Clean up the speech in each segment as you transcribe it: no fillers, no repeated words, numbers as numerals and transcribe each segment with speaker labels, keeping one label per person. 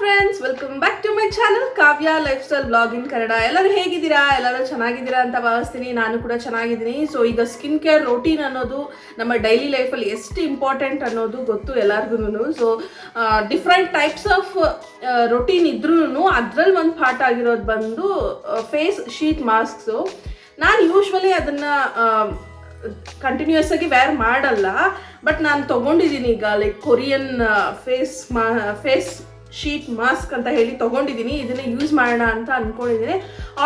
Speaker 1: Friends, welcome back to my channel Kavya lifestyle blog in Kannada. ಎಲ್ಲರೂ ಹೇಗಿದ್ದೀರಾ? ಎಲ್ಲರೂ ಚೆನ್ನಾಗಿದ್ದೀರಾ ಅಂತ ಭಾವಿಸ್ತೀನಿ. ನಾನು ಕೂಡ ಚೆನ್ನಾಗಿದ್ದೀನಿ. ಸೊ ಈಗ ಸ್ಕಿನ್ ಕೇರ್ ರೊಟೀನ್ ಅನ್ನೋದು ನಮ್ಮ ಡೈಲಿ ಲೈಫಲ್ಲಿ ಎಷ್ಟು ಇಂಪಾರ್ಟೆಂಟ್ ಅನ್ನೋದು ಗೊತ್ತು ಎಲ್ಲರಿಗೂ. So different types of routine ಇದ್ರೂ ಅದರಲ್ಲಿ ಒಂದು ಪಾರ್ಟ್ ಆಗಿರೋದು ಬಂದು ಫೇಸ್ ಶೀಟ್ ಮಾಸ್ಕ್ಸು. ನಾನು ಯೂಶ್ವಲಿ ಅದನ್ನು ಕಂಟಿನ್ಯೂಸ್ ಆಗಿ ವೇರ್ ಮಾಡಲ್ಲ, ಬಟ್ ನಾನು ತೊಗೊಂಡಿದ್ದೀನಿ ಈಗ like Korean face sheet mask ಅಂತ ಹೇಳಿ ತೊಗೊಂಡಿದ್ದೀನಿ. ಇದನ್ನು ಯೂಸ್ ಮಾಡೋಣ ಅಂತ ಅಂದ್ಕೊಂಡಿದ್ದೀನಿ.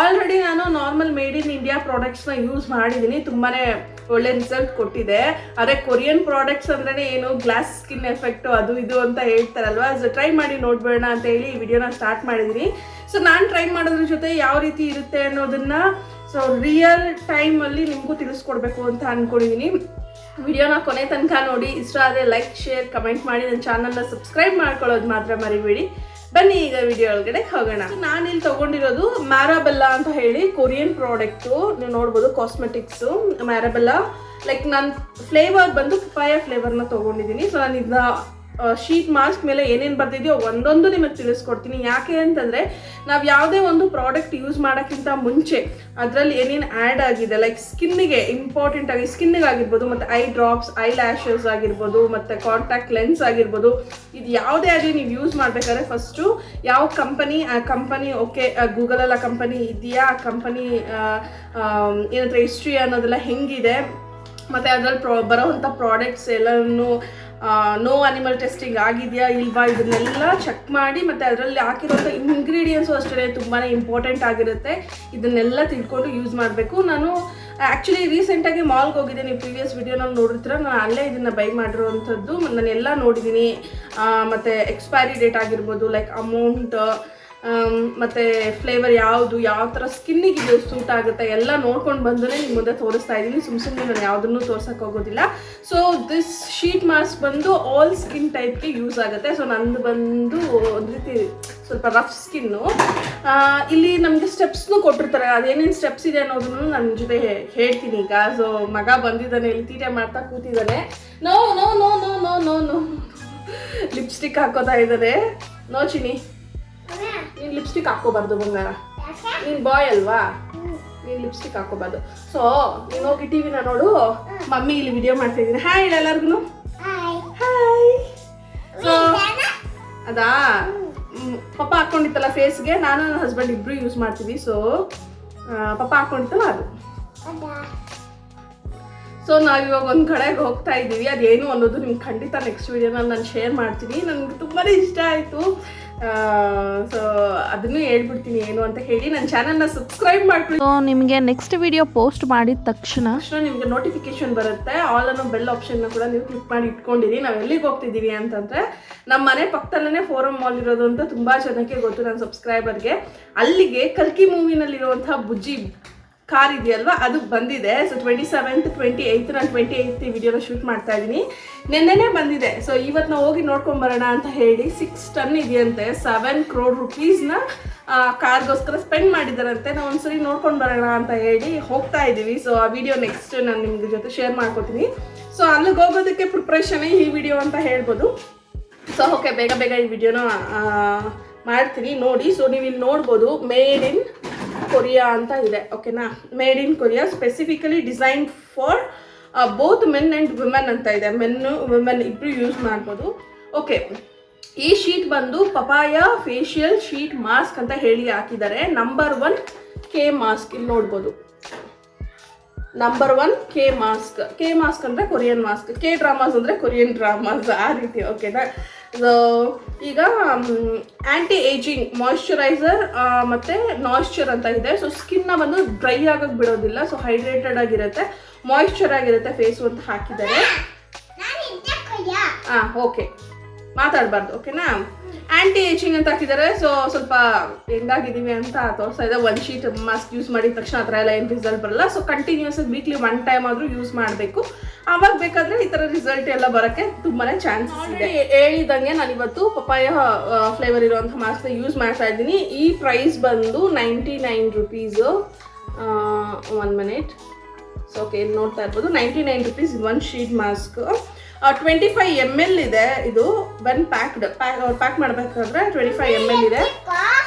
Speaker 1: ಆಲ್ರೆಡಿ ನಾನು ನಾರ್ಮಲ್ ಮೇಡ್ ಇನ್ ಇಂಡಿಯಾ ಪ್ರಾಡಕ್ಟ್ಸ್ನ ಯೂಸ್ ಮಾಡಿದ್ದೀನಿ, ತುಂಬಾ ಒಳ್ಳೆ ರಿಸಲ್ಟ್ ಕೊಟ್ಟಿದೆ. ಅದೇ ಕೊರಿಯನ್ ಪ್ರಾಡಕ್ಟ್ಸ್ ಅಂದ್ರೆ ಏನು ಗ್ಲಾಸ್ ಸ್ಕಿನ್ ಎಫೆಕ್ಟು ಅದು ಇದು ಅಂತ ಹೇಳ್ತಾರಲ್ವ, ಸೊ ಟ್ರೈ ಮಾಡಿ ನೋಡ್ಬೇಡ ಅಂತ ಹೇಳಿ ಈ ವಿಡಿಯೋನ ಸ್ಟಾರ್ಟ್ ಮಾಡಿದ್ದೀನಿ. ಸೊ ನಾನು ಟ್ರೈ ಮಾಡೋದ್ರ ಜೊತೆ ಯಾವ ರೀತಿ ಇರುತ್ತೆ ಅನ್ನೋದನ್ನು ಸೊ ರಿಯಲ್ ಟೈಮಲ್ಲಿ ನಿಮಗೂ ತಿಳಿಸ್ಕೊಡ್ಬೇಕು ಅಂತ ಅಂದ್ಕೊಂಡಿದ್ದೀನಿ. ವಿಡಿಯೋನ ಕೊನೆ ತನಕ ನೋಡಿ. ಇಷ್ಟ ಆದರೆ ಲೈಕ್, ಶೇರ್, ಕಮೆಂಟ್ ಮಾಡಿ. ನನ್ನ ಚಾನಲ್ನ ಸಬ್ಸ್ಕ್ರೈಬ್ ಮಾಡ್ಕೊಳ್ಳೋದು ಮಾತ್ರ ಮರಿಬೇಡಿ. ಬನ್ನಿ ಈಗ ವಿಡಿಯೋ ಒಳಗಡೆ ಹೋಗೋಣ. ನಾನಿಲ್ಲಿ ತೊಗೊಂಡಿರೋದು ಮ್ಯಾರಾಬೆಲ್ಲಾ ಅಂತ ಹೇಳಿ ಕೊರಿಯನ್ ಪ್ರಾಡಕ್ಟು. ನೀವು ನೋಡ್ಬೋದು, ಕಾಸ್ಮೆಟಿಕ್ಸು ಮ್ಯಾರಾಬೆಲ್ಲಾ. ಲೈಕ್ ನಾನು ಫ್ಲೇವರ್ ಬಂದು ಪಪಾಯ ಫ್ಲೇವರ್ನ ತೊಗೊಂಡಿದ್ದೀನಿ. ಸೊ ನಾನು ಇದನ್ನ ಶೀಟ್ ಮಾಸ್ಕ್ ಮೇಲೆ ಏನೇನು ಬರ್ತಿದೆಯೋ ಒಂದೊಂದು ನಿಮಗೆ ತಿಳಿಸ್ಕೊಡ್ತೀನಿ. ಯಾಕೆ ಅಂತಂದರೆ ನಾವು ಯಾವುದೇ ಒಂದು ಪ್ರಾಡಕ್ಟ್ ಯೂಸ್ ಮಾಡೋಕ್ಕಿಂತ ಮುಂಚೆ ಅದರಲ್ಲಿ ಏನೇನು ಆ್ಯಡ್ ಆಗಿದೆ, ಲೈಕ್ ಸ್ಕಿನ್ನಿಗೆ ಇಂಪಾರ್ಟೆಂಟ್ ಆಗಿ ಸ್ಕಿನ್ನಿಗೆ ಆಗಿರ್ಬೋದು, ಮತ್ತು ಐ ಡ್ರಾಪ್ಸ್, ಐ ಲ್ಯಾಶಸ್ ಆಗಿರ್ಬೋದು, ಮತ್ತು ಕಾಂಟ್ಯಾಕ್ಟ್ ಲೆನ್ಸ್ ಆಗಿರ್ಬೋದು, ಇದು ಯಾವುದೇ ಆಗಲಿ ನೀವು ಯೂಸ್ ಮಾಡಬೇಕಾದ್ರೆ ಫಸ್ಟು ಯಾವ ಕಂಪನಿ, ಆ ಕಂಪನಿ ಓಕೆ ಗೂಗಲಲ್ಲಿ ಆ ಕಂಪನಿ ಇದೆಯಾ, ಆ ಕಂಪನಿ ಏನಂದರೆ ಹಿಸ್ಟ್ರಿ ಅನ್ನೋದೆಲ್ಲ ಹೆಂಗಿದೆ, ಮತ್ತು ಅದರಲ್ಲಿ ಬರೋವಂಥ ಪ್ರಾಡಕ್ಟ್ಸ್ ಎಲ್ಲನೂ ನೋ ಅನಿಮಲ್ ಟೆಸ್ಟಿಂಗ್ ಆಗಿದೆಯಾ ಇಲ್ವಾ, ಇದನ್ನೆಲ್ಲ ಚೆಕ್ ಮಾಡಿ, ಮತ್ತು ಅದರಲ್ಲಿ ಹಾಕಿರೋಂಥ ಇಂಗ್ರೀಡಿಯೆಂಟ್ಸು ಅಷ್ಟೇ ತುಂಬಾ ಇಂಪಾರ್ಟೆಂಟ್ ಆಗಿರುತ್ತೆ. ಇದನ್ನೆಲ್ಲ ತಿಳ್ಕೊಂಡು ಯೂಸ್ ಮಾಡಬೇಕು. ನಾನು ಆ್ಯಕ್ಚುಲಿ ರೀಸೆಂಟಾಗಿ ಮಾಲ್ಗೆ ಹೋಗಿದ್ದೆ. ನೀವು ಪ್ರೀವಿಯಸ್ ವಿಡಿಯೋನಲ್ಲಿ ನೋಡಿರ್ತೀರ, ನಾನು ಅಲ್ಲೇ ಇದನ್ನು ಬೈ ಮಾಡಿರೋವಂಥದ್ದು. ನಾನೆಲ್ಲ ನೋಡಿದ್ದೀನಿ. ಮತ್ತು ಎಕ್ಸ್ಪೈರಿ ಡೇಟ್ ಆಗಿರ್ಬೋದು, ಲೈಕ್ ಅಮೌಂಟ್, ಮತ್ತು ಫ್ಲೇವರ್ ಯಾವುದು, ಯಾವ ಥರ ಸ್ಕಿನ್ನಿಗೆ ಇದು ಸೂಟ್ ಆಗುತ್ತೆ ಎಲ್ಲ ನೋಡ್ಕೊಂಡು ಬಂದರೆ ನಿಮ್ಮ ಮುಂದೆ ತೋರಿಸ್ತಾ ಇದ್ದೀನಿ. ಸುಮ್ಮನೆ ನಾನು ಯಾವುದನ್ನು ತೋರ್ಸೋಕ್ಕೆ ಹೋಗೋದಿಲ್ಲ. ಸೊ ದಿಸ್ ಶೀಟ್ ಮಾಸ್ಕ್ ಬಂದು ಆಲ್ ಸ್ಕಿನ್ ಟೈಪ್ಗೆ ಯೂಸ್ ಆಗುತ್ತೆ. ಸೊ ನಂದು ಬಂದು ಒಂದು ರೀತಿ ಸ್ವಲ್ಪ ರಫ್ ಸ್ಕಿನ್ನು. ಇಲ್ಲಿ ನಮಗೆ ಸ್ಟೆಪ್ಸ್ನು ಕೊಟ್ಟಿರ್ತಾರೆ. ಅದೇನೇನು ಸ್ಟೆಪ್ಸ್ ಇದೆ ಅನ್ನೋದನ್ನು ನನ್ನ ಜೊತೆ ಹೇಳ್ತೀನಿ ಈಗ. ಸೊ ಮಗ ಬಂದಿದ್ದಾನೆ, ಇಲ್ಲಿ ತೀಟೆ ಮಾಡ್ತಾ ಕೂತಿದ್ದಾನೆ. No no no no no no no lipstick ಹಾಕೋತಾ ಇದ್ದಾರೆ. ನೋ ಚಿನಿ, ನೀನು ಲಿಪ್ಸ್ಟಿಕ್ ಹಾಕೋಬಾರ್ದು ಬಂಗಾರ, ನೀನು ಬಾಯ್ ಅಲ್ವಾ, ನೀನು ಲಿಪ್ಸ್ಟಿಕ್ ಹಾಕೋಬಾರ್ದು. ಸೊ ನೀನು ಹೋಗಿ ಟಿವಿನ ನೋಡು, ಮಮ್ಮಿ ಇಲ್ಲಿ ವಿಡಿಯೋ ಮಾಡ್ತಾ ಇದ್ದೀನಿ. ಹಾಯ್ ಎಲ್ಲರಿಗೂ ಹಾಯ್. ಸೊ ಅದಾ ಪಪ್ಪ ಹಾಕ್ಕೊಂಡಿತ್ತಲ್ಲ ಫೇಸ್ಗೆ, ನಾನು ನನ್ನ ಹಸ್ಬೆಂಡ್ ಇಬ್ಬರು ಯೂಸ್ ಮಾಡ್ತೀವಿ. ಸೊ ಪಪ್ಪ ಹಾಕ್ಕೊಂಡಿತ್ತಲ್ಲ ಅದು. ಸೊ ನಾವಿವಾಗ ಒಂದು ಕಡೆಗೆ ಹೋಗ್ತಾ ಇದ್ದೀವಿ. ಅದೇನು ಅನ್ನೋದು ನಿಮ್ಗೆ ಖಂಡಿತ ನೆಕ್ಸ್ಟ್ ವೀಡಿಯೋನಲ್ಲಿ ನಾನು ಶೇರ್ ಮಾಡ್ತೀನಿ. ನನಗೆ ತುಂಬಾ ಇಷ್ಟ ಆಯಿತು. ಸೊ ಅದನ್ನು ಹೇಳ್ಬಿಡ್ತೀನಿ ಏನು ಅಂತ ಹೇಳಿ. ನನ್ನ ಚಾನಲ್ನ ಸಬ್ಸ್ಕ್ರೈಬ್ ಮಾಡ್ಕೊಳ್ಳಿ.
Speaker 2: ಸೊ ನಿಮಗೆ ನೆಕ್ಸ್ಟ್ ವಿಡಿಯೋ ಪೋಸ್ಟ್ ಮಾಡಿದ ತಕ್ಷಣ
Speaker 1: ನಿಮಗೆ ನೋಟಿಫಿಕೇಶನ್ ಬರುತ್ತೆ. ಆಲ್ ಅನ್ನೋ ಬೆಲ್ ಆಪ್ಷನ್ನ ಕೂಡ ನೀವು ಕ್ಲಿಕ್ ಮಾಡಿ ಇಟ್ಕೊಂಡಿರಿ. ನಾವು ಎಲ್ಲಿಗೆ ಹೋಗ್ತಿದ್ದೀವಿ ಅಂತಂದರೆ ನಮ್ಮ ಮನೆ ಪಕ್ಕದಲ್ಲೇ ಫೋರಮ್ ಮಾಲ್ ಇರೋದು ಅಂತ ತುಂಬ ಜನಕ್ಕೆ ಗೊತ್ತು ನನ್ನ ಸಬ್ಸ್ಕ್ರೈಬರ್ಗೆ. ಅಲ್ಲಿಗೆ ಕಲ್ಕಿ ಮೂವಿನಲ್ಲಿರುವಂಥ ಬುಜ್ಜಿ ಕಾರ್ ಇದೆಯಲ್ವ, ಅದು ಬಂದಿದೆ. ಸೊ 27th 28th ನಾನು 28th ವಿಡಿಯೋನ ಶೂಟ್ ಮಾಡ್ತಾ ಇದ್ದೀನಿ. ನೆನ್ನೆನೇ ಬಂದಿದೆ. ಸೊ ಇವತ್ತು ನಾವು ಹೋಗಿ ನೋಡ್ಕೊಂಬರೋಣ ಅಂತ ಹೇಳಿ 6 ಟನ್ ಇದೆಯಂತೆ, 7 crore rupeesನ ಕಾರ್ಗೋಸ್ಕರ ಸ್ಪೆಂಡ್ ಮಾಡಿದ್ದಾರಂತೆ. ನಾವು ಒಂದ್ಸರಿ ನೋಡ್ಕೊಂಡು ಬರೋಣ ಅಂತ ಹೇಳಿ ಹೋಗ್ತಾ ಇದ್ದೀವಿ. ಸೊ ಆ ವಿಡಿಯೋ ನೆಕ್ಸ್ಟ್ ನಾನು ನಿಮ್ಗೆ ಜೊತೆ ಶೇರ್ ಮಾಡ್ಕೊತೀನಿ. ಸೊ ಅಲ್ಲಿಗೆ ಹೋಗೋದಕ್ಕೆ ಪ್ರಿಪ್ರೇಷನ್ನೇ ಈ ವಿಡಿಯೋ ಅಂತ ಹೇಳ್ಬೋದು. ಸೊ ಓಕೆ, ಬೇಗ ಬೇಗ ಈ ವಿಡಿಯೋನ ಮಾಡ್ತೀನಿ ನೋಡಿ. ಸೊ ನೀವು ಇಲ್ಲಿ ನೋಡ್ಬೋದು, ಮೇಡ್ ಇನ್ ಕೊರಿಯಾ ಅಂತ ಇದೆ. ಓಕೆನಾ, made in Korea, specifically design for both men and women ಅಂತ ಇದೆ. ಮೆನ್ನು ವುಮೆನ್ ಇಬ್ಬರು ಯೂಸ್ ಮಾಡ್ಬೋದು. ಓಕೆ, ಈ ಶೀಟ್ ಬಂದು ಪಪಾಯ ಫೇಶಿಯಲ್ ಶೀಟ್ ಮಾಸ್ಕ್ ಅಂತ ಹೇಳಿ ಹಾಕಿದ್ದಾರೆ. ನಂಬರ್ 1 ಕೆ ಮಾಸ್ಕ್ ಇಲ್ಲಿ ನೋಡ್ಬೋದು. Number 1 K mask. K mask ಅಂದರೆ ಕೊರಿಯನ್ ಮಾಸ್ಕ್, ಕೆ ಡ್ರಾಮಾಸ್ ಅಂದರೆ ಕೊರಿಯನ್ ಡ್ರಾಮಾಸ್, ಆ ರೀತಿ. ಓಕೆನಾ. ಸೊ ಈಗ ಆ್ಯಂಟಿ ಏಜಿಂಗ್ ಮಾಯ್ಶ್ಚರೈಸರ್ ಮತ್ತು ನಾಯ್ಶ್ಚರ್ ಅಂತ ಇದೆ. ಸೊ ಸ್ಕಿನ್ನ ಬಂದು ಡ್ರೈ ಆಗೋಕ್ಕೆ ಬಿಡೋದಿಲ್ಲ. ಸೊ ಹೈಡ್ರೇಟೆಡ್ ಆಗಿರುತ್ತೆ, ಮಾಯ್ಶ್ಚರ್ ಆಗಿರುತ್ತೆ ಫೇಸು ಅಂತ ಹಾಕಿದ್ದಾರೆ. ಓಕೆ, ಮಾತಾಡಬಾರ್ದು. ಓಕೆನಾ. ಆ್ಯಂಟಿ ಏಜಿಂಗ್ ಅಂತ ಹಾಕಿದ್ದಾರೆ. ಸೊ ಸ್ವಲ್ಪ ಹೆಂಗಾಗಿದ್ದೀವಿ ಅಂತ ತೋರಿಸ್ತಾ ಇದೆ. 1 ಶೀಟ್ ಮಾಸ್ಕ್ ಯೂಸ್ ಮಾಡಿದ ತಕ್ಷಣ ಆ ಥರ ಎಲ್ಲ ಏನು ರಿಸಲ್ಟ್ ಬರಲ್ಲ. ಸೊ ಕಂಟಿನ್ಯೂಸ್ ವೀಕ್ಲಿ 1 ಟೈಮ್ ಆದರೂ ಯೂಸ್ ಮಾಡಬೇಕು. ಆವಾಗ ಬೇಕಾದರೆ ಈ ಥರ ರಿಸಲ್ಟ್ ಎಲ್ಲ ಬರೋಕ್ಕೆ ತುಂಬಾ ಚಾನ್ಸಸ್ ಇದೆ. ಹೇಳಿದಂಗೆ ನಾನು ಇವತ್ತು ಪಪಾಯ ಫ್ಲೇವರ್ ಇರುವಂಥ ಮಾಸ್ಕ್ನ ಯೂಸ್ ಮಾಡ್ತಾ ಇದ್ದೀನಿ. ಈ ಪ್ರೈಸ್ ಬಂದು 99 rupees. 1 minute. ಸೊ ಓಕೆ, ಇಲ್ಲಿ ನೋಡ್ತಾ ಇರ್ಬೋದು 99 rupees 1 ಶೀಟ್ ಮಾಸ್ಕ್. 25 ml ಇದೆ ಇದು. ವೆನ್ ಪ್ಯಾಕ್ ಮಾಡಬೇಕಾದ್ರೆ 25 ml ಇದೆ.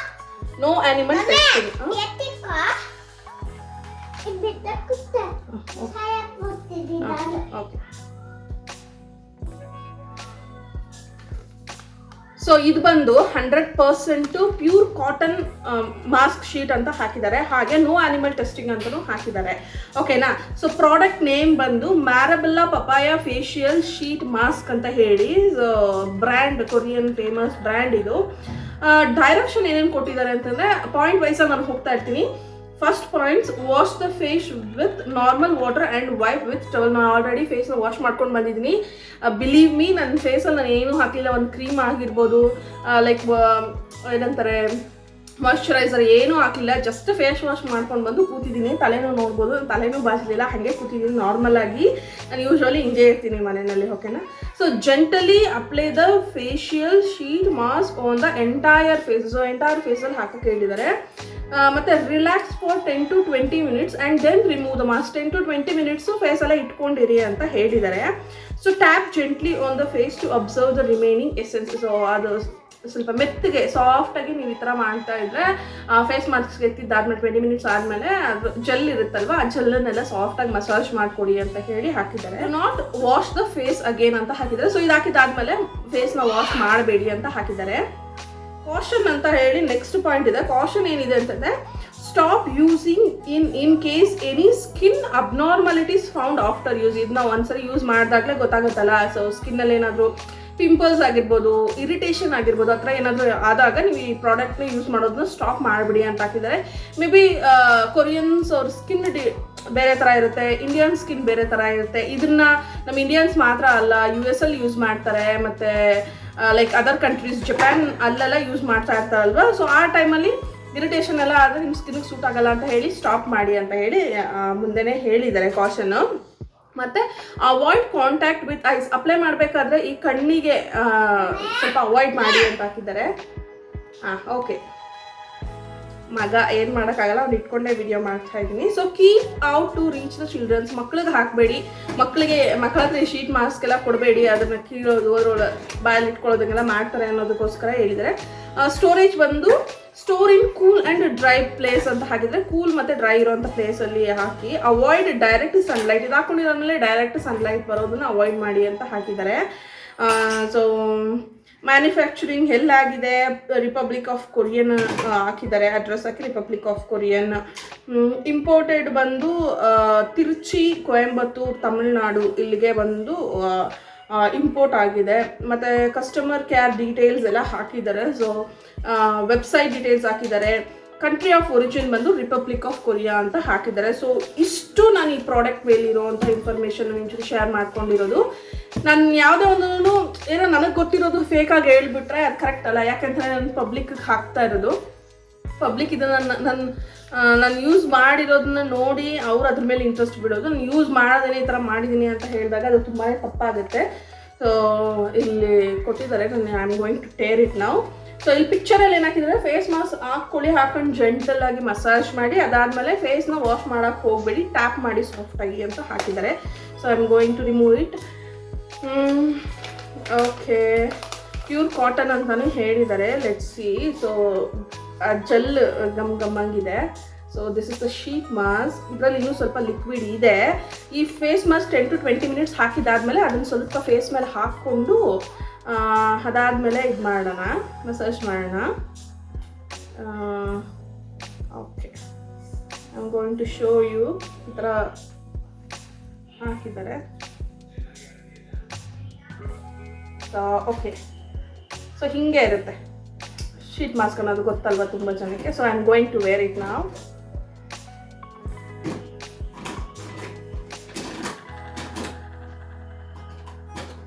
Speaker 1: No animal testing. Okay. So ಇದು ಬಂದು 100% ಪ್ಯೂರ್ ಕಾಟನ್ ಮಾಸ್ಕ್ ಶೀಟ್ ಅಂತ ಹಾಕಿದ್ದಾರೆ. ಹಾಗೆ ನೋ ಆನಿಮಲ್ ಟೆಸ್ಟಿಂಗ್ ಅಂತಲೂ ಹಾಕಿದ್ದಾರೆ. ಓಕೆನಾ. ಸೊ ಪ್ರಾಡಕ್ಟ್ ನೇಮ್ ಬಂದು Marabella papaya facial sheet mask ಅಂತ ಹೇಳಿ ಬ್ರ್ಯಾಂಡ್, ಕೊರಿಯನ್ ಫೇಮಸ್ ಬ್ರ್ಯಾಂಡ್ ಇದು. ಡೈರೆಕ್ಷನ್ ಏನೇನು ಕೊಟ್ಟಿದ್ದಾರೆ ಅಂತಂದರೆ ಪಾಯಿಂಟ್ ವೈಸಾಗಿ ನಾನು ಹೋಗ್ತಾ ಇರ್ತೀನಿ. First points, wash the face with normal water and wipe with towel. ನಾನು ಆಲ್ರೆಡಿ ಫೇಸ್ನ ವಾಶ್ ಮಾಡ್ಕೊಂಡು ಬಂದಿದ್ದೀನಿ. ಬಿಲೀವ್ ಮೀ, ನನ್ನ ಫೇಸಲ್ಲಿ ನಾನು ಏನೂ ಹಾಕಿಲ್ಲ. ಒಂದು ಕ್ರೀಮ್ ಆಗಿರ್ಬೋದು, ಲೈಕ್ ಏನಂತಾರೆ ಮಾಯ್ಶ್ಚರೈಸರ್ ಏನೂ ಹಾಕಿಲ್ಲ. ಜಸ್ಟ್ ಫೇಸ್ ವಾಶ್ ಮಾಡ್ಕೊಂಡು ಬಂದು ಕೂತಿದ್ದೀನಿ. ತಲೆನೂ ನೋಡ್ಬೋದು, ತಲೆನೂ ಬಾಚಲಿಲ್ಲ, ಹಾಗೆ ಕೂತಿದ್ದೀನಿ ನಾರ್ಮಲ್ ಆಗಿ. ನಾನು ಯೂಶ್ವಲಿ ಹಿಂಗೆ ಇರ್ತೀನಿ ಮನೆಯಲ್ಲಿ. ಓಕೆನಾ. So gently apply the facial sheet mask on the entire face. So entire ಫೇಸಲ್ಲಿ ಹಾಕಕ್ಕೆ ಹೇಳಿದ್ದಾರೆ. ಮತ್ತು relax for 10 to 20 minutes and then remove the mask. 10 to 20 minutes ಫೇಸೆಲ್ಲ ಇಟ್ಕೊಂಡಿರಿ ಅಂತ ಹೇಳಿದ್ದಾರೆ. So tap gently on the face to absorb the remaining essence. So ಅದು ಸ್ವಲ್ಪ ಮೆತ್ತಗೆ ಸಾಫ್ಟಾಗಿ ನೀವು ಈ ಥರ ಮಾಡ್ತಾ ಇದ್ದರೆ ಫೇಸ್ ಮಾಸ್ಕ್ ಎತ್ತಿದ್ದಾದ್ಮೇಲೆ 20 minutes ಆದಮೇಲೆ ಅದು ಜೆಲ್ ಇರುತ್ತಲ್ವ, ಆ ಜೆಲ್ಲನ್ನೆಲ್ಲ ಸಾಫ್ಟಾಗಿ ಮಸಾಜ್ ಮಾಡಿಕೊಡಿ ಅಂತ ಹೇಳಿ ಹಾಕಿದ್ದಾರೆ. Not wash the face again ಅಂತ ಹಾಕಿದ್ದಾರೆ. ಸೊ ಇದು ಹಾಕಿದ್ದಾದ್ಮೇಲೆ ಫೇಸ್ನ ವಾಶ್ ಮಾಡಬೇಡಿ ಅಂತ ಹಾಕಿದ್ದಾರೆ. ಕಾಷನ್ ಅಂತ ಹೇಳಿ ನೆಕ್ಸ್ಟ್ ಪಾಯಿಂಟ್ ಇದೆ. ಕಾಷನ್ ಏನಿದೆ ಅಂತಂದರೆ, stop using in case any skin abnormalities found after use. ಇದನ್ನ ಒಂದ್ಸರಿ ಯೂಸ್ ಮಾಡಿದಾಗಲೇ ಗೊತ್ತಾಗುತ್ತಲ್ಲ. ಸೊ ಸ್ಕಿನ್ನಲ್ಲಿ ಏನಾದರೂ ಪಿಂಪಲ್ಸ್ ಆಗಿರ್ಬೋದು, ಇರಿಟೇಷನ್ ಆಗಿರ್ಬೋದು, ಆ ಥರ ಏನಾದರೂ ಆದಾಗ ನೀವು ಈ ಪ್ರಾಡಕ್ಟ್ನ ಯೂಸ್ ಮಾಡೋದನ್ನ ಸ್ಟಾಪ್ ಮಾಡಿಬಿಡಿ ಅಂತ ಹಾಕಿದ್ದಾರೆ. ಮೇ ಬಿ ಕೊರಿಯನ್ಸ್ ಅವ್ರ ಸ್ಕಿನ್ ಬೇರೆ ಥರ ಇರುತ್ತೆ, ಇಂಡಿಯನ್ ಸ್ಕಿನ್ ಬೇರೆ ಥರ ಇರುತ್ತೆ. ಇದನ್ನ ನಮ್ಮ ಇಂಡಿಯನ್ಸ್ ಮಾತ್ರ ಅಲ್ಲ, US ಅಲ್ಲಿ ಯೂಸ್ ಮಾಡ್ತಾರೆ, ಮತ್ತು ಲೈಕ್ ಅದರ್ ಕಂಟ್ರೀಸ್, ಜಪಾನ್ ಅಲ್ಲೆಲ್ಲ ಯೂಸ್ ಮಾಡ್ತಾ ಇರ್ತಾರಲ್ವ. ಸೊ ಆ ಟೈಮಲ್ಲಿ ಇರಿಟೇಷನ್ ಎಲ್ಲ ಆದರೆ ನಿಮ್ಮ ಸ್ಕಿನ್ಗೆ ಸೂಟ್ ಆಗಲ್ಲ ಅಂತ ಹೇಳಿ ಸ್ಟಾಪ್ ಮಾಡಿ ಅಂತ ಹೇಳಿ ಮುಂದೆನೇ ಹೇಳಿದ್ದಾರೆ ಕಾಷನ್ನು. ಮತ್ತು avoid contact with ice. Apply ಮಾಡಬೇಕಾದ್ರೆ ಈ ಕಣ್ಣಿಗೆ ಸ್ವಲ್ಪ ಅವಾಯ್ಡ್ ಮಾಡಿ ಅಂತ ಹಾಕಿದ್ದಾರೆ. ಓಕೆ. ಮಗ ಏನು ಮಾಡೋಕ್ಕಾಗಲ್ಲ, ಅವ್ನು ಇಟ್ಕೊಂಡೇ ವಿಡಿಯೋ ಮಾಡ್ತಾ ಇದ್ದೀನಿ. So keep out to reach the childrens. ಮಕ್ಳಿಗೆ ಹಾಕಬೇಡಿ, ಮಕ್ಕಳ ಹತ್ರ ಶೀಟ್ ಮಾಸ್ಕ್ ಎಲ್ಲ ಕೊಡಬೇಡಿ, ಅದನ್ನು ಕೀಳೋದು ಬಾಯಲ್ಲಿ ಇಟ್ಕೊಳ್ಳೋದಂಗೆಲ್ಲ ಮಾಡ್ತಾರೆ ಅನ್ನೋದಕ್ಕೋಸ್ಕರ ಹೇಳಿದರೆ. ಸ್ಟೋರೇಜ್ ಬಂದು store in cool and dry place ಅಂತ ಹಾಕಿದರೆ, ಕೂಲ್ ಮತ್ತು ಡ್ರೈ ಇರೋಂಥ ಪ್ಲೇಸಲ್ಲಿ ಹಾಕಿ. Avoid direct sunlight. ಇದು ಹಾಕೊಂಡಿರೋದ್ಮೇಲೆ ಡೈರೆಕ್ಟ್ ಸನ್ಲೈಟ್ ಬರೋದನ್ನು ಅವಾಯ್ಡ್ ಮಾಡಿ ಅಂತ ಹಾಕಿದ್ದಾರೆ. ಸೊ ಮ್ಯಾನುಫ್ಯಾಕ್ಚರಿಂಗ್ ಎಲ್ಲಾಗಿದೆ, ರಿಪಬ್ಲಿಕ್ ಆಫ್ ಕೊರಿಯನ್ ಹಾಕಿದ್ದಾರೆ, ಅಡ್ರೆಸ್ ಹಾಕಿ ರಿಪಬ್ಲಿಕ್ ಆಫ್ ಕೊರಿಯನ್. ಇಂಪೋರ್ಟೆಡ್ ಬಂದು ತಿರುಚಿ, ಕೊಯಂಬತ್ತೂರು, ತಮಿಳ್ನಾಡು ಇಲ್ಲಿಗೆ ಬಂದು ಇಂಪೋರ್ಟ್ ಆಗಿದೆ. ಮತ್ತು ಕಸ್ಟಮರ್ ಕೇರ್ ಡೀಟೇಲ್ಸ್ ಎಲ್ಲ ಹಾಕಿದ್ದಾರೆ. ಸೊ ವೆಬ್ಸೈಟ್ ಡೀಟೇಲ್ಸ್ ಹಾಕಿದ್ದಾರೆ. ಕಂಟ್ರಿ ಆಫ್ ಒರಿಜಿನ್ ಬಂದು ರಿಪಬ್ಲಿಕ್ ಆಫ್ ಕೊರಿಯಾ ಅಂತ ಹಾಕಿದ್ದಾರೆ. ಸೊ ಇಷ್ಟು ನಾನು ಈ ಪ್ರಾಡಕ್ಟ್ ಮೇಲಿರೋವಂಥ ಇನ್ಫಾರ್ಮೇಷನ್ ನಿಮ್ಮ ಜೊತೆ ಶೇರ್ ಮಾಡ್ಕೊಂಡಿರೋದು. ನಾನು ಯಾವುದೇ ಒಂದು ಏನೋ ನನಗೆ ಗೊತ್ತಿರೋದು ಫೇಕಾಗಿ ಹೇಳ್ಬಿಟ್ರೆ ಅದು ಕರೆಕ್ಟ್ ಅಲ್ಲ. ಯಾಕೆಂದರೆ ನಾನು ಪಬ್ಲಿಕ್ಗೆ ಹಾಕ್ತಾ ಇರೋದು. ಪಬ್ಲಿಕ್ ಇದನ್ನು ನಾನು ಯೂಸ್ ಮಾಡಿರೋದನ್ನ ನೋಡಿ ಅವ್ರು ಅದ್ರ ಮೇಲೆ ಇಂಟ್ರೆಸ್ಟ್ ಬಿಡೋದು. ನಾನು ಯೂಸ್ ಮಾಡೋದೇನೆ ಈ ಥರ ಮಾಡಿದ್ದೀನಿ ಅಂತ ಹೇಳಿದಾಗ ಅದು ತುಂಬಾ ತಪ್ಪಾಗುತ್ತೆ. ಸೊ ಇಲ್ಲಿ ಕೊಟ್ಟಿದ್ದಾರೆ, ನಾನು I am going to tear it ನಾವು. ಸೊ ಇಲ್ಲಿ ಪಿಕ್ಚರಲ್ಲಿ ಏನು ಹಾಕಿದ್ದಾರೆ, ಫೇಸ್ ಮಾಸ್ಕ್ ಹಾಕೊಂಡು ಜೆಂಟಲ್ ಆಗಿ ಮಸಾಜ್ ಮಾಡಿ ಅದಾದಮೇಲೆ ಫೇಸ್ನ ವಾಶ್ ಮಾಡೋಕ್ಕೆ ಹೋಗಬೇಡಿ, ಟ್ಯಾಪ್ ಮಾಡಿ ಸಾಫ್ಟಾಗಿ ಅಂತ ಹಾಕಿದ್ದಾರೆ. So I am going to remove it. Okay. Pure cotton ಅಂತಲೂ ಹೇಳಿದ್ದಾರೆ. Let's see. ಸೊ ಜೆಲ್ ಗಮ್ಮಂಗಿದೆ. So this is the sheet mask. ಇದರಲ್ಲಿ ಇನ್ನೂ ಸ್ವಲ್ಪ ಲಿಕ್ವಿಡ್ ಇದೆ. ಈ ಫೇಸ್ ಮಾಸ್ಕ್ 10 to 20 minutes ಹಾಕಿದಾದ್ಮೇಲೆ ಅದನ್ನು ಸ್ವಲ್ಪ ಫೇಸ್ ಮೇಲೆ ಹಾಕ್ಕೊಂಡು ಅದಾದಮೇಲೆ ಇದು ಮಾಡೋಣ, ಮಸಾಜ್ ಮಾಡೋಣ. Okay. I am going to show you. ಈ ಥರ ಹಾಕಿದ್ದಾರೆ. ಓಕೆ. ಸೊ ಹೀಗೆ ಇರುತ್ತೆ ಶೀಟ್ ಮಾಸ್ಕ್ ಅನ್ನೋದು, ಗೊತ್ತಲ್ವ ತುಂಬ ಜನಕ್ಕೆ. So I am going to wear it ನಾವ್.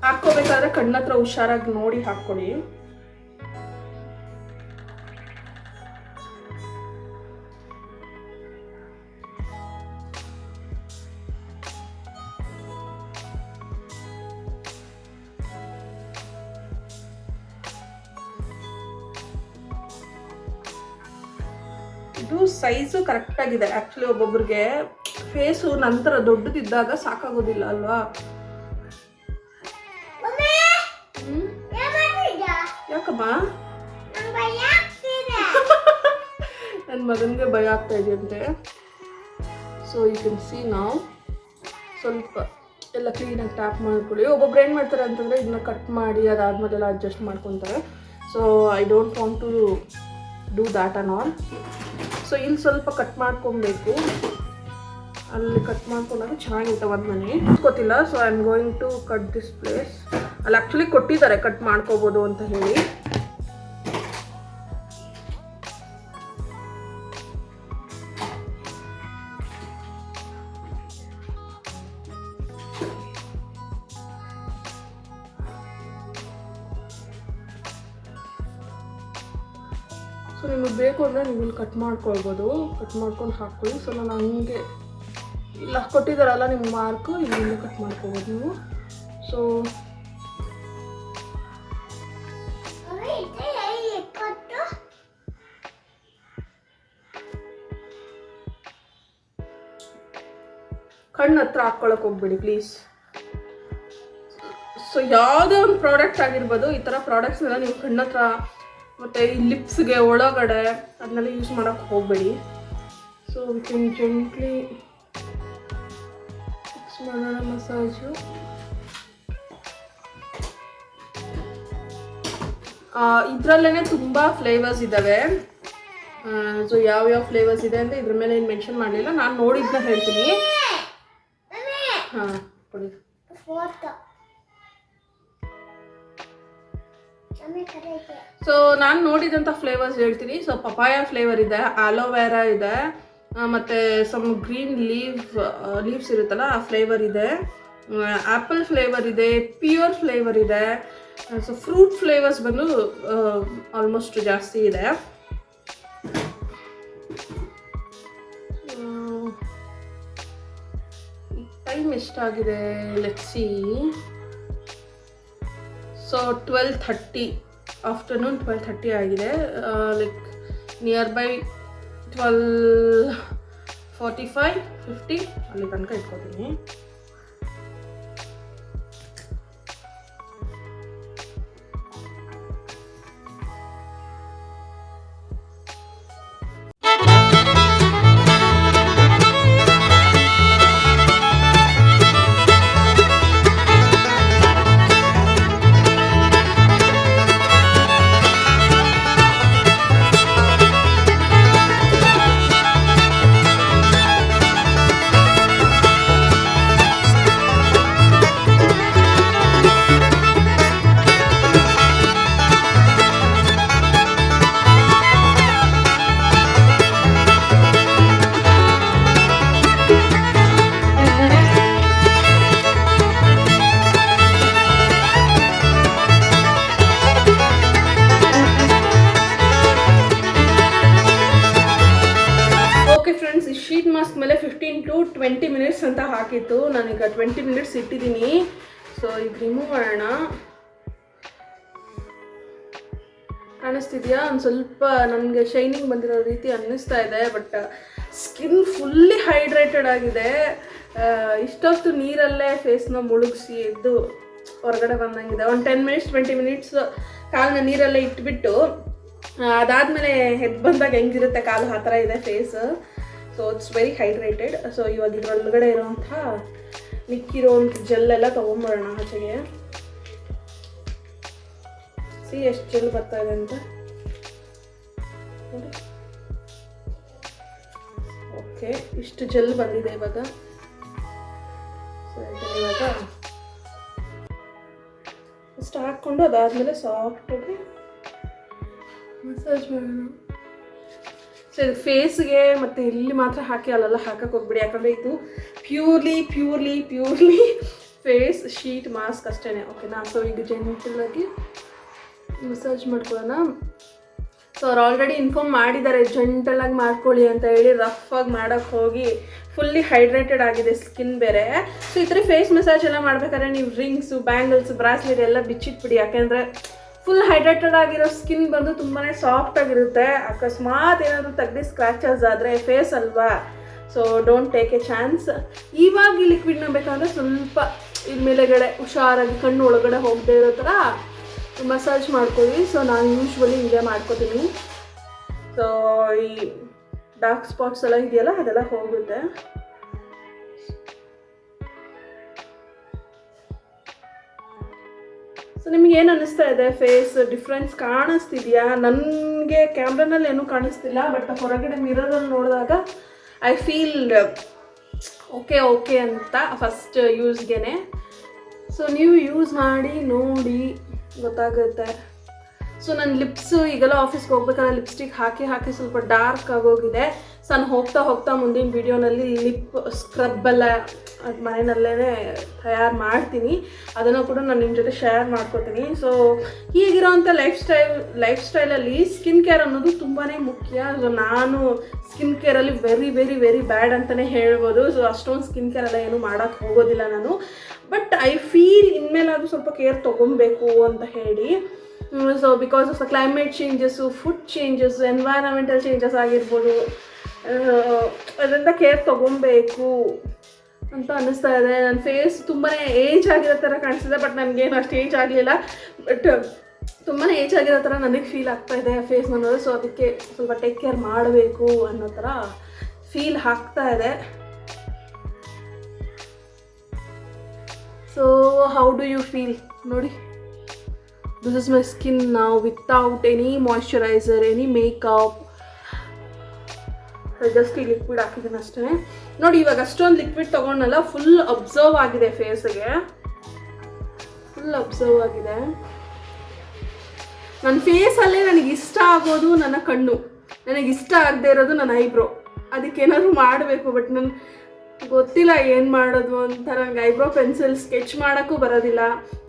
Speaker 1: ಹಾಕ್ಕೋಬೇಕಾದ್ರೆ ಕಣ್ಣತ್ರ ಹುಷಾರಾಗಿ ನೋಡಿ ಹಾಕ್ಕೊಳ್ಳಿ. ಇದು ಸೈಜು ಕರೆಕ್ಟಾಗಿದೆ. ಆ್ಯಕ್ಚುಲಿ ಒಬ್ಬೊಬ್ರಿಗೆ ಫೇಸು ನಂತರ ದೊಡ್ಡದಿದ್ದಾಗ ಸಾಕಾಗೋದಿಲ್ಲ ಅಲ್ವಾ. ಹಾಂ ನನ್ನ ಮಗನಿಗೆ ಭಯ ಆಗ್ತಾ ಇದೆಯಂತೆ. ಸೊ ಯು ಕ್ಯಾನ್ ಸಿ ನಾವು ಸ್ವಲ್ಪ ಎಲ್ಲ ಕ್ಲೀನಾಗಿ ಟ್ಯಾಪ್ ಮಾಡ್ಕೊಳ್ಳಿ. ಒಬ್ಬೊಬ್ರು ಏನು ಮಾಡ್ತಾರೆ ಅಂತಂದರೆ ಇದನ್ನ ಕಟ್ ಮಾಡಿ ಅದಾದಮೇಲೆಲ್ಲ ಅಡ್ಜಸ್ಟ್ ಮಾಡ್ಕೊತಾರೆ. So I don't want to do that on all. So ಇಲ್ಲಿ ಸ್ವಲ್ಪ ಕಟ್ ಮಾಡ್ಕೊಬೇಕು. ಅಲ್ಲಿ ಕಟ್ ಮಾಡ್ಕೊಂಡಾಗ ಚೆನ್ನಾಗಿರುತ್ತೆ ಒಂದು ಮನೆ ಗೊತ್ತಿಲ್ಲ. So I am going to cut this place. ಅಲ್ಲಿ ಆ್ಯಕ್ಚುಲಿ ಕೊಟ್ಟಿದ್ದಾರೆ ಕಟ್ ಮಾಡ್ಕೋಬೋದು ಅಂತ ಹೇಳಿ. ಸೊ ನಿಮಗೆ ಬೇಕು ಅಂದರೆ ನೀವು ಇಲ್ಲಿ ಕಟ್ ಮಾಡ್ಕೊಳ್ಬೋದು. ಕಟ್ ಮಾಡ್ಕೊಂಡು ಹಾಕ್ಕೊಳ್ಳಿ. ಸೊ ನಾನು ಹಂಗೆ ಇಲ್ಲ ಕೊಟ್ಟಿದ್ದಾರಲ್ಲ ನಿಮ್ಮ ಮಾರ್ಕು, ಇಲ್ಲಿಂದ ಕಟ್ ಮಾಡ್ಕೊಬೋದು ನೀವು. ಸೊ ಕಣ್ಣು ಹತ್ರ ಹಾಕ್ಕೊಳಕ್ಕೆ ಹೋಗ್ಬೇಡಿ ಪ್ಲೀಸ್. ಸೊ ಯಾವುದೇ ಒಂದು ಪ್ರಾಡಕ್ಟ್ ಆಗಿರ್ಬೋದು, ಈ ಥರ ಪ್ರಾಡಕ್ಟ್ಸ್ನೆಲ್ಲ ನೀವು ಕಣ್ಣು ಹತ್ರ ಮತ್ತು ಈ ಲಿಪ್ಸ್ಗೆ ಒಳಗಡೆ ಅದನ್ನೆಲ್ಲ ಯೂಸ್ ಮಾಡೋಕ್ಕೆ ಹೋಗಬೇಡಿ. So we can gently fix ಮಾಡೋಣ ಮಸಾಜು. ಇದರಲ್ಲೇ ತುಂಬ ಫ್ಲೇವರ್ಸ್ ಇದ್ದಾವೆ. ಸೊ ಯಾವ್ಯಾವ ಫ್ಲೇವರ್ಸ್ ಇದೆ ಅಂತ ಇದ್ರ ಮೇಲೆ ಏನು ಮೆನ್ಷನ್ ಮಾಡಲಿಲ್ಲ, ನಾನು ನೋಡಿದ್ದನ್ನ ಹೇಳ್ತೀನಿ. ಹಾಂ ಕೊಡಿ. ಸೊ ನಾನು ನೋಡಿದಂಥ ಫ್ಲೇವರ್ಸ್ ಹೇಳ್ತೀನಿ. ಸೊ ಪಪಾಯ ಫ್ಲೇವರ್ ಇದೆ, ಆಲೋವೆರಾ ಇದೆ, ಮತ್ತು ಸಮ್ ಗ್ರೀನ್ ಲೀವ್ಸ್ ಇರುತ್ತಲ್ಲ ಆ ಫ್ಲೇವರ್ ಇದೆ, ಆ್ಯಪಲ್ ಫ್ಲೇವರ್ ಇದೆ, ಪ್ಯೂರ್ ಫ್ಲೇವರ್ ಇದೆ. ಸೊ ಫ್ರೂಟ್ ಫ್ಲೇವರ್ಸ್ ಬಂದು ಆಲ್ಮೋಸ್ಟ್ ಜಾಸ್ತಿ ಇದೆ. ಟೈಮ್ ಎಷ್ಟಾಗಿದೆ ಲೆಟ್ಸ್ ಸಿ. ಸೊ 12:30 ಆಫ್ಟರ್ನೂನ್ 12:30 ಆಗಿದೆ. ಲೈಕ್ ನಿಯರ್ ಬೈ 12:45-50 ಅಲ್ಲಿ ತನಕ ಇಟ್ಕೊತೀನಿ. ಶೀಟ್ ಮಾಸ್ಕ್ ಮೇಲೆ 15 to 20 minutes ಅಂತ ಹಾಕಿತ್ತು. ನಾನೀಗ 20 minutes ಇಟ್ಟಿದ್ದೀನಿ. ಸೊ ಈಗ ರಿಮೂವ್ ಮಾಡೋಣ. ಕಾಣಿಸ್ತಿದೆಯಾ? ಒಂದು ಸ್ವಲ್ಪ ನನಗೆ ಶೈನಿಂಗ್ ಬಂದಿರೋ ರೀತಿ ಅನ್ನಿಸ್ತಾ ಇದೆ. ಬಟ್ ಸ್ಕಿನ್ ಫುಲ್ಲಿ ಹೈಡ್ರೇಟೆಡ್ ಆಗಿದೆ. ಇಷ್ಟೊತ್ತು ನೀರಲ್ಲೇ ಫೇಸ್ನ ಮುಳುಗಿಸಿ ಎದ್ದು ಹೊರಗಡೆ ಬಂದಂಗಿದೆ. ಒಂದು 10 minutes 20 minutes ಕಾಲನ್ನ ನೀರಲ್ಲೇ ಇಟ್ಬಿಟ್ಟು ಅದಾದಮೇಲೆ ಎದ್ದು ಬಂದಾಗ ಹೆಂಗಿರುತ್ತೆ ಕಾಲು ಆ ಥರ ಇದೆ face. So it's very hydrated. So ಇವಾಗ ಇದ್ರೊಳಗಡೆ ಇರೋವಂಥ ಮಿಕ್ಕಿರೋವಂಥ ಜೆಲ್ಲೆಲ್ಲ ತೊಗೊಂಬರೋಣ ಆಚೆಗೆ. ಸಿ ಎಷ್ಟು ಜೆಲ್ ಬರ್ತಾ ಇದೆ ಅಂತ. ಓಕೆ, ಇಷ್ಟು ಜೆಲ್ ಬಂದಿದೆ ಇವಾಗ. ಸೊ ಇವಾಗ ಇಷ್ಟು ಹಾಕ್ಕೊಂಡು ಅದಾದಮೇಲೆ ಸಾಫ್ಟಾಗಿ ಮಸಾಜ್ ಮಾಡೋಣ. ಸೊ ಇದು ಫೇಸ್ಗೆ ಮತ್ತು ಇಲ್ಲಿ ಮಾತ್ರ ಹಾಕಿ ಅಲ್ಲೆಲ್ಲ ಹಾಕಕ್ಕೆ ಹೋಗ್ಬಿಡಿ. ಯಾಕಂದರೆ ಇದು ಪ್ಯೂರ್ಲಿ ಫೇಸ್ ಶೀಟ್ ಮಾಸ್ಕ್ ಅಷ್ಟೇ. ಓಕೆನಾ? ಸೊ ಈಗ ಜೆಂಟಲಾಗಿ ಮಸಾಜ್ ಮಾಡ್ಕೊಳ್ಳೋಣ. ಸೊ ಅವ್ರು ಆಲ್ರೆಡಿ ಇನ್ಫಾರ್ಮ್ ಮಾಡಿದ್ದಾರೆ ಜೆಂಟಲಾಗಿ ಮಾಡ್ಕೊಳ್ಳಿ ಅಂತ ಹೇಳಿ. ರಫಾಗಿ ಮಾಡೋಕ್ಕೆ ಹೋಗಿ ಫುಲ್ಲಿ ಹೈಡ್ರೇಟೆಡ್ ಆಗಿದೆ ಸ್ಕಿನ್ ಬೇರೆ. ಸೊ ಈ ಥರ ಫೇಸ್ ಮಸಾಜ್ ಎಲ್ಲ ಮಾಡ್ಬೇಕಾದ್ರೆ ನೀವು ರಿಂಗ್ಸು, ಬ್ಯಾಂಗಲ್ಸ್, ಬ್ರಾಸ್ಲೆಟ್ ಎಲ್ಲ ಬಿಚ್ಚಿಟ್ಬಿಡಿ. ಯಾಕೆಂದರೆ ಫುಲ್ ಹೈಡ್ರೇಟೆಡ್ ಆಗಿರೋ ಸ್ಕಿನ್ ಬಂದು ತುಂಬಾ ಸಾಫ್ಟ್ ಆಗಿರುತ್ತೆ. ಅಕಸ್ಮಾತ್ ಏನಾದರೂ ತೆಗ್ದು ಸ್ಕ್ರ್ಯಾಚಸ್ ಆದರೆ ಫೇಸ್ ಅಲ್ವಾ. So don't take A chance. ಇವಾಗ ಈ ಲಿಕ್ವಿಡ್ನ ಬೇಕಾದರೆ ಸ್ವಲ್ಪ ಇಲ್ಲಿ ಮೇಲೆಗಡೆ ಹುಷಾರಾಗಿ ಕಣ್ಣು ಒಳಗಡೆ ಹೋಗದೆ ಇರೋ ಥರ ಮಸಾಜ್ ಮಾಡ್ಕೊಳ್ಳಿ. ಸೊ ನಾನು ಯೂಶ್ವಲಿ ಹಿಂಗೆ ಮಾಡ್ಕೋತೀನಿ. ಸೊ ಈ ಡಾರ್ಕ್ ಸ್ಪಾಟ್ಸ್ ಎಲ್ಲ ಇದೆಯಲ್ಲ ಅದೆಲ್ಲ ಹೋಗುತ್ತೆ. ಸೊ ನಿಮ್ಗೆ ಏನು ಅನ್ನಿಸ್ತಾ ಇದೆ? ಫೇಸ್ ಡಿಫ್ರೆನ್ಸ್ ಕಾಣಿಸ್ತಿದೆಯಾ? ನನಗೆ ಕ್ಯಾಮ್ರಾನಲ್ಲಿ ಏನೂ ಕಾಣಿಸ್ತಿಲ್ಲ, ಬಟ್ ಹೊರಗಡೆ ಮಿರರಲ್ಲಿ ನೋಡಿದಾಗ ಐ ಫೀಲ್ ಓಕೆ ಅಂತ ಫಸ್ಟ್ ಯೂಸ್ಗೆ. ಸೊ ನೀವು ಯೂಸ್ ಮಾಡಿ ನೋಡಿ ಗೊತ್ತಾಗುತ್ತೆ. ಸೊ ನನ್ನ ಲಿಪ್ಸು ಈಗೆಲ್ಲ ಆಫೀಸ್ಗೆ ಹೋಗ್ಬೇಕಾದ್ರೆ ಲಿಪ್ಸ್ಟಿಕ್ ಹಾಕಿ ಸ್ವಲ್ಪ ಡಾರ್ಕ್ ಆಗೋಗಿದೆ. ಸೊ ನಾನು ಹೋಗ್ತಾ ಮುಂದಿನ ವೀಡಿಯೋನಲ್ಲಿ ಲಿಪ್ ಸ್ಕ್ರಬ್ ಎಲ್ಲ ಅದು ಮನೆಯಲ್ಲೇ ತಯಾರು ಮಾಡ್ತೀನಿ. ಅದನ್ನು ಕೂಡ ನಾನು ನಿಮ್ಮ ಜೊತೆ ಶೇರ್ ಮಾಡ್ಕೋತೀನಿ. ಸೊ ಹೀಗಿರೋವಂಥ ಲೈಫ್ ಸ್ಟೈಲಲ್ಲಿ ಸ್ಕಿನ್ ಕೇರ್ ಅನ್ನೋದು ತುಂಬಾ ಮುಖ್ಯ. ಸೊ ನಾನು ಸ್ಕಿನ್ ಕೇರಲ್ಲಿ ವೆರಿ ವೆರಿ ವೆರಿ ಬ್ಯಾಡ್ ಅಂತಲೇ ಹೇಳ್ಬೋದು. ಸೊ ಅಷ್ಟೊಂದು ಸ್ಕಿನ್ ಕೇರ್ ಎಲ್ಲ ಏನೂ ಮಾಡೋಕ್ಕೆ ಹೋಗೋದಿಲ್ಲ ನಾನು. ಬಟ್ ಐ ಫೀಲ್ ಇನ್ಮೇಲಾದರೂ ಸ್ವಲ್ಪ ಕೇರ್ ತೊಗೊಬೇಕು ಅಂತ ಹೇಳಿ. So because of the climate changes, food changes, environmental changes ಆಗಿರ್ಬೋದು, ಅದರಿಂದ ಕೇರ್ ತೊಗೊಬೇಕು ಅಂತ ಅನ್ನಿಸ್ತಾ ಇದೆ. ನನ್ನ ಫೇಸ್ ತುಂಬಾ ಏಜ್ ಆಗಿರೋ ಥರ ಕಾಣಿಸ್ತಿದೆ, ಬಟ್ ನನಗೇನು ಅಷ್ಟು ಏಜ್ ಆಗಲಿಲ್ಲ. ಬಟ್ ತುಂಬಾ ಏಜ್ ಆಗಿರೋ ಥರ ನನಗೆ ಫೀಲ್ ಆಗ್ತಾ ಇದೆ ಫೇಸ್ ಅನ್ನೋದು. ಸೊ ಅದಕ್ಕೆ ಸ್ವಲ್ಪ ಟೇಕ್ ಕೇರ್ ಮಾಡಬೇಕು ಅನ್ನೋ ಥರ ಫೀಲ್ ಆಗ್ತಾ ಇದೆ. So how do you feel? ನೋಡಿ, this is my skin now without any moisturizer, any makeup. Just ಈ ಲಿಕ್ವಿಡ್ ಹಾಕಿದ್ದೀನಿ ಅಷ್ಟೇ. ನೋಡಿ, ಇವಾಗ ಅಷ್ಟೊಂದು ಲಿಕ್ವಿಡ್ ತೊಗೊಂಡಲ್ಲ, ಫುಲ್ ಅಬ್ಸರ್ವ್ ಆಗಿದೆ ಫೇಸ್ಗೆ, ಫುಲ್ ಅಬ್ಸರ್ವ್ ಆಗಿದೆ. ನನ್ನ ಫೇಸಲ್ಲೇ ನನಗೆ ಇಷ್ಟ ಆಗೋದು ನನ್ನ ಕಣ್ಣು, ನನಗೆ ಇಷ್ಟ ಆಗದೆ ಇರೋದು ನನ್ನ ಐಬ್ರೋ. ಅದಕ್ಕೇನಾದರೂ ಮಾಡಬೇಕು, ಬಟ್ ನನ್ನ ಗೊತ್ತಿಲ್ಲ ಏನು ಮಾಡೋದು ಅಂತ. ನನಗೆ ಐಬ್ರೋ ಪೆನ್ಸಿಲ್ ಸ್ಕೆಚ್ ಮಾಡೋಕ್ಕೂ ಬರೋದಿಲ್ಲ.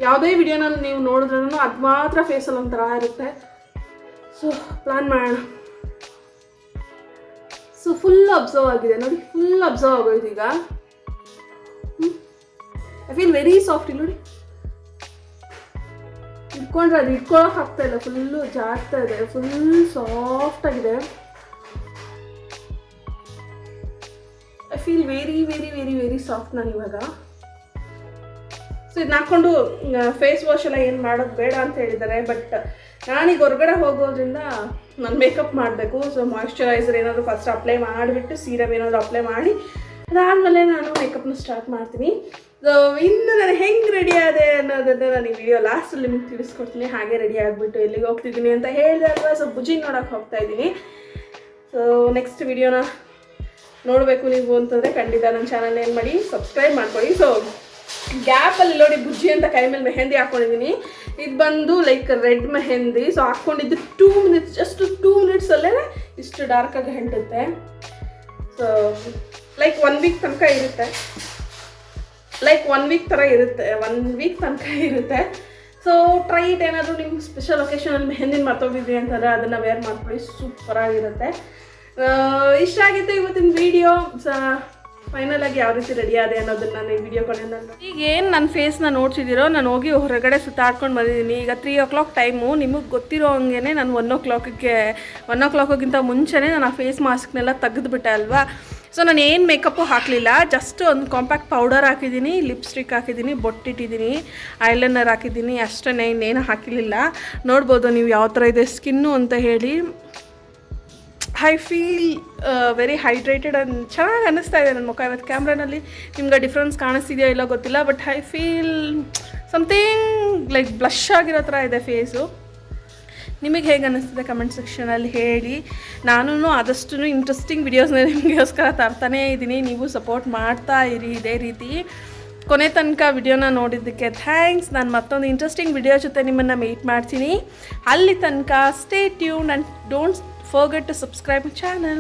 Speaker 1: ಯಾವುದೇ ವಿಡಿಯೋನಲ್ಲಿ ನೀವು ನೋಡಿದ್ರೂ ಅದು ಮಾತ್ರ ಫೇಸಲ್ಲಿ ಒಂಥರ ಇರುತ್ತೆ. ಸೊ ಪ್ಲ್ಯಾನ್ ಮಾಡೋಣ. ಸೊ ಫುಲ್ ಅಬ್ಸರ್ವ್ ಆಗಿದೆ ನೋಡಿ, ಫುಲ್ ಅಬ್ಸರ್ವ್ ಆಗೋಯ್ತು ಈಗ. I feel very soft. ಇಲ್ಲಿ ನೋಡಿ, ಇಟ್ಕೊಂಡ್ರೆ ಅದು ಇಟ್ಕೊಳಕ್ಕೆ ಆಗ್ತಾ ಇಲ್ಲ, ಫುಲ್ಲು ಜಾಗ್ತಾ ಇದೆ, ಫುಲ್ ಸಾಫ್ಟ್ ಆಗಿದೆ. I feel very very very very soft ನಾನು ಇವಾಗ. ಸೊ ಇದನ್ನ ಹಾಕ್ಕೊಂಡು ಫೇಸ್ ವಾಶ್ ಎಲ್ಲ ಏನು ಮಾಡೋದು ಬೇಡ ಅಂತ ಹೇಳಿದ್ದಾರೆ. ಬಟ್ ನಾನೀಗ ಹೊರಗಡೆ ಹೋಗೋದ್ರಿಂದ ನಾನು ಮೇಕಪ್ ಮಾಡಬೇಕು. ಸೊ ಮಾಯ್ಶ್ಚರೈಸರ್ ಏನಾದರೂ ಫಸ್ಟ್ ಅಪ್ಲೈ ಮಾಡಿಬಿಟ್ಟು ಸೀರಮ್ ಏನಾದರೂ ಅಪ್ಲೈ ಮಾಡಿ ಅದಾದಮೇಲೆ ನಾನು ಮೇಕಪ್ನ ಸ್ಟಾರ್ಟ್ ಮಾಡ್ತೀನಿ. ಸೊ ಇನ್ನು ನಾನು ಹೆಂಗೆ ರೆಡಿ ಆದೆ ಅನ್ನೋದನ್ನು ನಾನು ಈ ವಿಡಿಯೋ ಲಾಸ್ಟಲ್ಲಿ ನಿಮಗೆ ತಿಳಿಸ್ಕೊಡ್ತೀನಿ. ಹಾಗೆ ರೆಡಿ ಆಗಿಬಿಟ್ಟು ಎಲ್ಲಿಗೆ ಹೋಗ್ತಿದ್ದೀನಿ ಅಂತ ಹೇಳಿದೆ ಅಲ್ವಾ. ಸೊ ಬುಜ್ಜಿ ನೋಡೋಕೆ ಹೋಗ್ತಾಯಿದ್ದೀನಿ. ಸೊ ನೆಕ್ಸ್ಟ್ ವಿಡಿಯೋನ ನೋಡಬೇಕು ನೀವು ಅಂತಂದರೆ ಖಂಡಿತ ನನ್ನ ಚಾನಲ್ ಏನು ಮಾಡಿ ಸಬ್ಸ್ಕ್ರೈಬ್ ಮಾಡ್ಕೊಳ್ಳಿ. ಸೊ ಗ್ಯಾಪಲ್ಲಿ ನೋಡಿ, ಬುಜ್ಜಿ ಅಂತ ಕೈ ಮೇಲೆ ಮೆಹಂದಿ ಹಾಕ್ಕೊಂಡಿದ್ದೀನಿ. ಇದು ಬಂದು ಲೈಕ್ ರೆಡ್ ಮೆಹಂದಿ. ಸೊ ಹಾಕ್ಕೊಂಡಿದ್ದು 2 minutes, ಜಸ್ಟ್ 2 minutesಲ್ಲೇ ಇಷ್ಟು ಡಾರ್ಕಾಗಿ ಹೆಂಟುತ್ತೆ. ಸೊ ಲೈಕ್ 1 week ತನಕ ಇರುತ್ತೆ, ಲೈಕ್ 1 week ಥರ ಇರುತ್ತೆ, 1 week ತನಕ ಇರುತ್ತೆ. So try it. ಏನಾದರೂ ನಿಮ್ಗೆ ಸ್ಪೆಷಲ್ ಒಕೇಶನಲ್ಲಿ ಮೆಹಂದಿನ ಮರ್ತೋಗಿದ್ರಿ ಅಂತಂದರೆ ಅದನ್ನು ವೇರ್ ಮಾಡ್ಕೊಳ್ಳಿ, ಸೂಪರಾಗಿರುತ್ತೆ. ಇಷ್ಟ ಆಗಿತ್ತು ಇವತ್ತಿನ ವಿಡಿಯೋ. ಫೈನಲ್ ಆಗಿ ಯಾವ ರೀತಿ ರೆಡಿ ಆದೆ ಅನ್ನೋದನ್ನ ನಾನು ಈ ವಿಡಿಯೋ ಕೊನೆಯಿಂದ. ಈಗ ಏನು ನನ್ನ ಫೇಸ್ನ ನೋಡ್ತಿದ್ದೀರೋ, ನಾನು ಹೋಗಿ ಹೊರಗಡೆ ಸುತ್ತಾಡ್ಕೊಂಡು ಬಂದಿದ್ದೀನಿ. ಈಗ 3 o'clock ಟೈಮು. ನಿಮಗೆ ಗೊತ್ತಿರೋ ಹಂಗೆ ನಾನು 1 o'clockಗಿಂತ ಮುಂಚೆನೇ ನಾನು ಆ ಫೇಸ್ ಮಾಸ್ಕ್ನೆಲ್ಲ ತೆಗೆದುಬಿಟ್ಟೆ ಅಲ್ವಾ. ಸೊ ನಾನು ಏನು ಮೇಕಪ್ಪು ಹಾಕಲಿಲ್ಲ, ಜಸ್ಟ್ ಒಂದು ಕಾಂಪ್ಯಾಕ್ಟ್ ಪೌಡರ್ ಹಾಕಿದ್ದೀನಿ, ಲಿಪ್ಸ್ಟಿಕ್ ಹಾಕಿದ್ದೀನಿ, ಬೊಟ್ಟಿಟ್ಟಿದ್ದೀನಿ, ಐಲೈನರ್ ಹಾಕಿದ್ದೀನಿ, ಅಷ್ಟೇ, ಇನ್ನೇನು ಹಾಕಿರಲಿಲ್ಲ. ನೋಡ್ಬೋದು ನೀವು ಯಾವ ಥರ ಇದೆ ಸ್ಕಿನ್ನು ಅಂತ ಹೇಳಿ. I feel very hydrated and ಚೆನ್ನಾಗಿ ಅನ್ನಿಸ್ತಾ ಇದೆ ನನ್ನ ಮುಖ ಇವತ್ತು. ಕ್ಯಾಮ್ರಾನಲ್ಲಿ ನಿಮ್ಗೆ ಡಿಫ್ರೆನ್ಸ್ ಕಾಣಿಸ್ತಿದೆಯೋ ಇಲ್ಲ ಗೊತ್ತಿಲ್ಲ, but I feel something like blush ಆಗಿರೋ ಥರ ಇದೆ ಫೇಸು. ನಿಮಗೆ ಹೇಗೆ ಅನ್ನಿಸ್ತಿದೆ ಕಮೆಂಟ್ ಸೆಕ್ಷನಲ್ಲಿ ಹೇಳಿ. ನಾನು ಆದಷ್ಟು ಇಂಟ್ರೆಸ್ಟಿಂಗ್ ವಿಡಿಯೋಸ್ನ ನಿಮಗೋಸ್ಕರ ತರ್ತಾನೇ ಇದ್ದೀನಿ. ನೀವು ಸಪೋರ್ಟ್ ಮಾಡ್ತಾ ಇರಿ ಇದೇ ರೀತಿ. ಕೊನೆ ತನಕ ವಿಡಿಯೋನ ನೋಡಿದ್ದಕ್ಕೆ ಥ್ಯಾಂಕ್ಸ್. ನಾನು ಮತ್ತೊಂದು ಇಂಟ್ರೆಸ್ಟಿಂಗ್ ವಿಡಿಯೋ ಜೊತೆ ನಿಮ್ಮನ್ನು ಮೀಟ್ ಮಾಡ್ತೀನಿ. ಅಲ್ಲಿ ತನಕ stay tuned and don't forget to subscribe my channel.